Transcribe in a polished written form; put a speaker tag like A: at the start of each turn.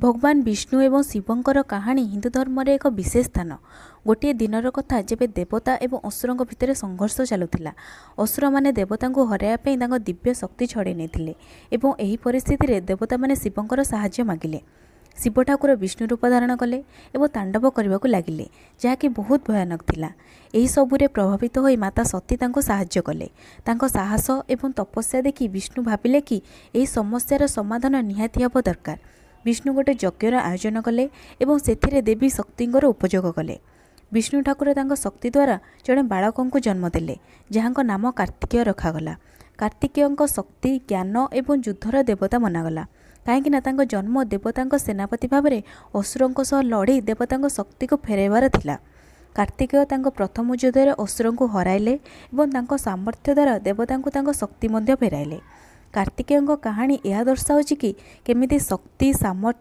A: भगवान विष्णु एवं शिवंकर कहानी हिंदू धर्म रे एक विशेष स्थान। गोटे दिनर कथा जेबे देवता एवं असुरंक भितर संघर्ष चलुथिला। असुर माने देवता को हराया पई तांको दिव्य शक्ति छड़े नेथिले एवं एही परिस्थिति रे देवता माने शिवंकर सहाय्य मागिले। शिव ठाकुर विष्णु रूप धारण कले एवं तांडव करबाकू लागिले, जहाँकि बहुत भयानक थिला। एही सबुरे प्रभावित होई माता सती तांको सहाय्य कले। तांको साहस एवं तपस्या देखि विष्णु भाबिले कि एही समस्यार समाधान निहाती हबो दरकार। विष्णु गोटे यज्ञर आयोजन कले एवं सेथिरे देवी शक्तिंकर उपयोग कले। विष्णु ठाकुर तांको शक्ति द्वारा जड़े बालक जन्म देले, जहाँको नाम कार्तिकेय रखागला। कार्तिकेयଙ୍କ शक्ति ज्ञान एवं युद्धर देवता मनागला, कहीं तांको जन्म देवतांको सेनापति भावरे असुरंक सह लड़ी देवतांको शक्ति को फेराइबार थिला। कार्तिकेय तांको प्रथम युद्धरे असुरंको हराइले एवं तांको सामर्थ्य द्वारा देवतांको तांको शक्ति मध्य फेराइले। कार्तिकेयଙ୍କ कहानी यह दर्शाउछि कि केमिति शक्ति सामर्थ्य